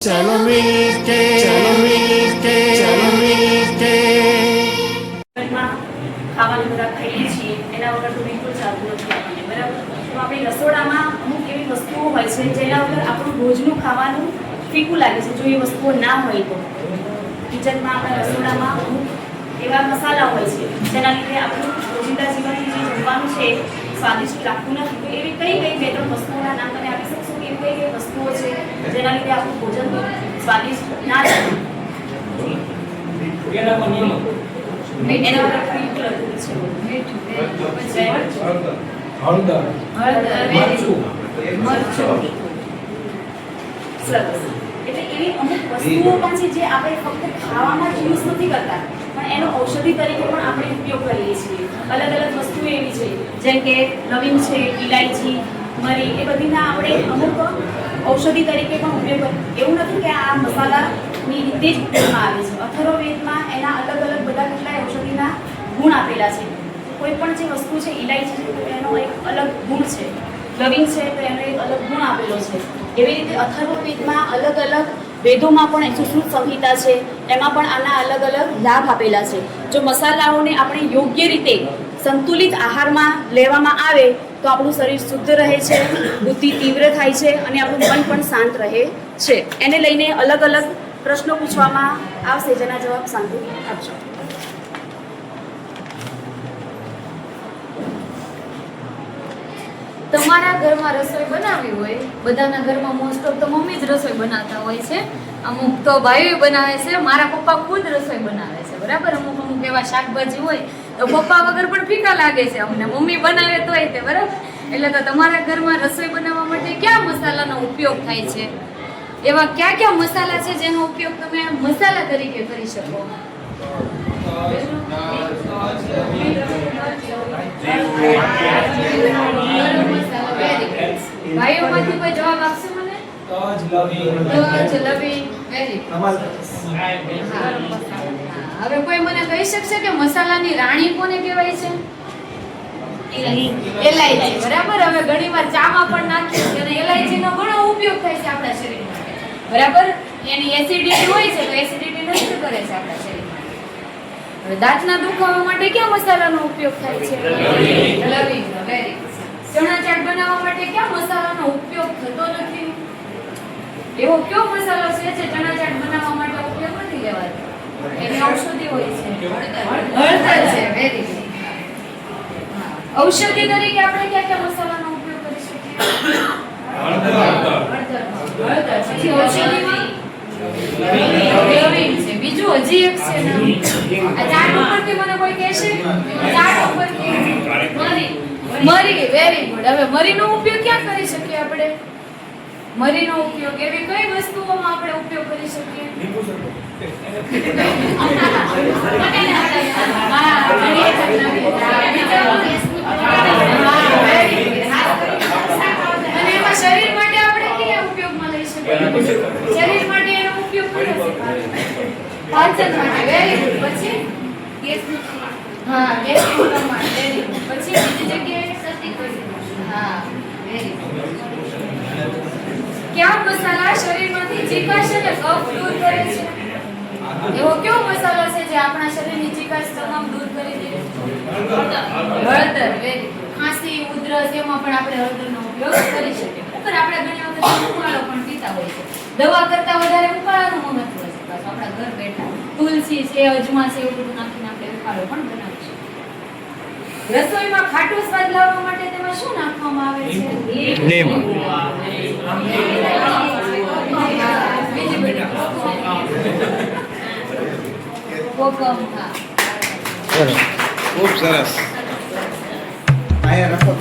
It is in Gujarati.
चलो मिलके चलो मिलके चलो मिलके ખાવાનું બધા ખાઈએ છીએ એના વગર તો બિલકુલ ચાલતું નથી આપણને, બરાબર? તો આપણી રસોડામાં અમુક એવી વસ્તુઓ હોય છે જેના વગર આપણું રોજનું ખાવાનું ફીકું લાગે છે. જો એ વસ્તુઓ ના હોય તો કિચનમાં આપણા રસોડામાં અમુક એવા મસાલા હોય છે જેના લીધે આપણું રોજિંદા જીવનથી જે જમવાનું છે સ્વાદિષ્ટ લાગતું નથી. તો એવી કઈ બે ત્રણ વસ્તુઓના નામ તમે આપી શકશો કે એવી કઈ વસ્તુઓ છે જેના લીધે આપણું ભોજન સ્વાદિષ્ટ ના લાગે? એના વગર બિલકુલ અધૂરું છે. હળદર, મરચું, સરસ. એટલે એવી અમુક વસ્તુઓ પણ છે જે આપણે ફક્ત ખાવામાં જ યુઝ નથી કરતા પણ એનો ઔષધિ તરીકે પણ આપણે ઉપયોગ કરીએ છીએ. અલગ અલગ વસ્તુઓ એવી છે જેમ કે લવિંગ છે, ઇલાયચી, મરી, એ બધીના આપણે અમુક ઔષધિ તરીકે પણ ઉપયોગ કરીએ. એવું નથી કે આ મસાલાની રીતે જ ઉપયોગમાં આવે છે. અથર્વવેદમાં એના અલગ અલગ બધા કેટલાય ઔષધિના ગુણ આપેલા છે. કોઈ પણ જે વસ્તુ છે, ઇલાયચી છે તો એનો એક અલગ ગુણ છે, લવિંગ છે તો એનો એક અલગ ગુણ આપેલો છે. એવી રીતે અથર્વવેદમાં અલગ અલગ વેદોમાં પણ સુશ્રુત સંહિતા છે, એમાં પણ આના અલગ અલગ લાભ આપેલા છે. જો મસાલાઓને આપણે યોગ્ય રીતે સંતુલિત આહારમાં લેવામાં આવે તો આપણું શરીર શુદ્ધ રહે છે, બુદ્ધિ તીવ્ર થાય છે અને આપણું મન પણ શાંત રહે છે. એને લઈને અલગ અલગ પ્રશ્નો પૂછવામાં આવશે જેના જવાબ શાંતિથી આપજો. તમારા ઘરમાં રસોઈ બનાવી હોય, બધાના ઘરમાં મોસ્ટ ઓફ તો મમ્મી જ રસોઈ બનાવતા હોય છે, અમુક તો ભાઈઓ બનાવે છે. મારા પપ્પા ખુદ રસોઈ બનાવે છે, બરાબર? અમુક એવા શાકભાજી હોય તો પપ્પા વગર પણ ફીકા લાગે છે અમને, મમ્મી બનાવે તોય તે, બરાબર? એટલે તો તમારા ઘરમાં રસોઈ બનાવવા માટે કયા મસાલાનો ઉપયોગ થાય છે? એવા કયા કયા મસાલા છે જેનો ઉપયોગ તમે મસાલા તરીકે કરી શકો? ભાઈઓમાંથી કોઈ જવાબ આપશે મને? હવે કોઈ મને કહી શકશે કે મસાલાની રાણી કોને કહેવાય છે? એલાયચી, બરાબર? હવે ઘણીવાર ચામાં પણ નાખીએ છીએ અને એલાયચીનો ઘણો ઉપયોગ થાય છે આપણા શરીર માટે, બરાબર? એની એસિડિટી હોય છે તો એસિડિટી નષ્ટ કરે છે આપણા શરીરમાં. હવે દાંતના દુખાવા માટે કયા મસાલાનો ઉપયોગ થાય છે? લવિંગ. Very good. ચણા ચાટ બનાવવા માટે કયા મસાલાનો ઉપયોગ થતો નથી? એવો કયો મસાલો છે જે ચણા ચાટ બનાવવા માટે ઉપયોગ નથી લેવાતો? એની ઔષધિ હોય છે. હળદર છે. Very good. ઔષધિ તરીકે આપણે કયા કયા મસાલાનો ઉપયોગ કરી શકીએ? હળદર. પછી ઔષધિમાં લવિંગ છે. બીજું હજી એક છે નામ. આ ચાટ ઉપરથી મને કોઈ કહેશે? ચાટ ઉપરથી મરી. Very good. હવે મરીનો ઉપયોગ ક્યાં કરી શકીએ આપણે? મરીનો ઉપયોગ એવી કઈ વસ્તુઓમાં આપણે ઉપયોગ કરી શકીએ? અને એમાં શરીર માટે આપણે કયા ઉપયોગમાં લઈ શકીએ? શરીર માટે એનો ઉપયોગ કર્યો છે પાચન માટે. Very good. પછી ગેસનું પ્રમાણ. હા, ગેસનું પ્રમાણ. Very good. પછી બીજી જગ્યાએ સતી કરી. હા, વેરી ગુડ. કયા મસાલા શરીરમાંથી ચીકાશ અને કફ દૂર કરે છે? એવો કયો મસાલો છે જે આપણા શરીરની ચીકાશ તમામ દૂર કરી દે? હળદર. Very good. ખાંસી, ઉધરસ એમાં પણ આપણે હળદરનો ઉપયોગ કરી શકીએ. ઉપર આપણે ઘણી વખત ઉકાળો પણ પીતા હોય છે. દવા કરતા વધારે ઉકાળાનું મહત્વ છે. બસ આપણા ઘર બેઠા તુલસી છે, અજમા છે, એવું બધું નાખીને આપણે ઉકાળો પણ બનાવી શકીએ. રસોઈમાં ખાટું સ્વાદ લાવવા માટે તેમાં શું નાખવામાં આવે છે? કોકમ. ખૂબ સરસ. આયા રાખો.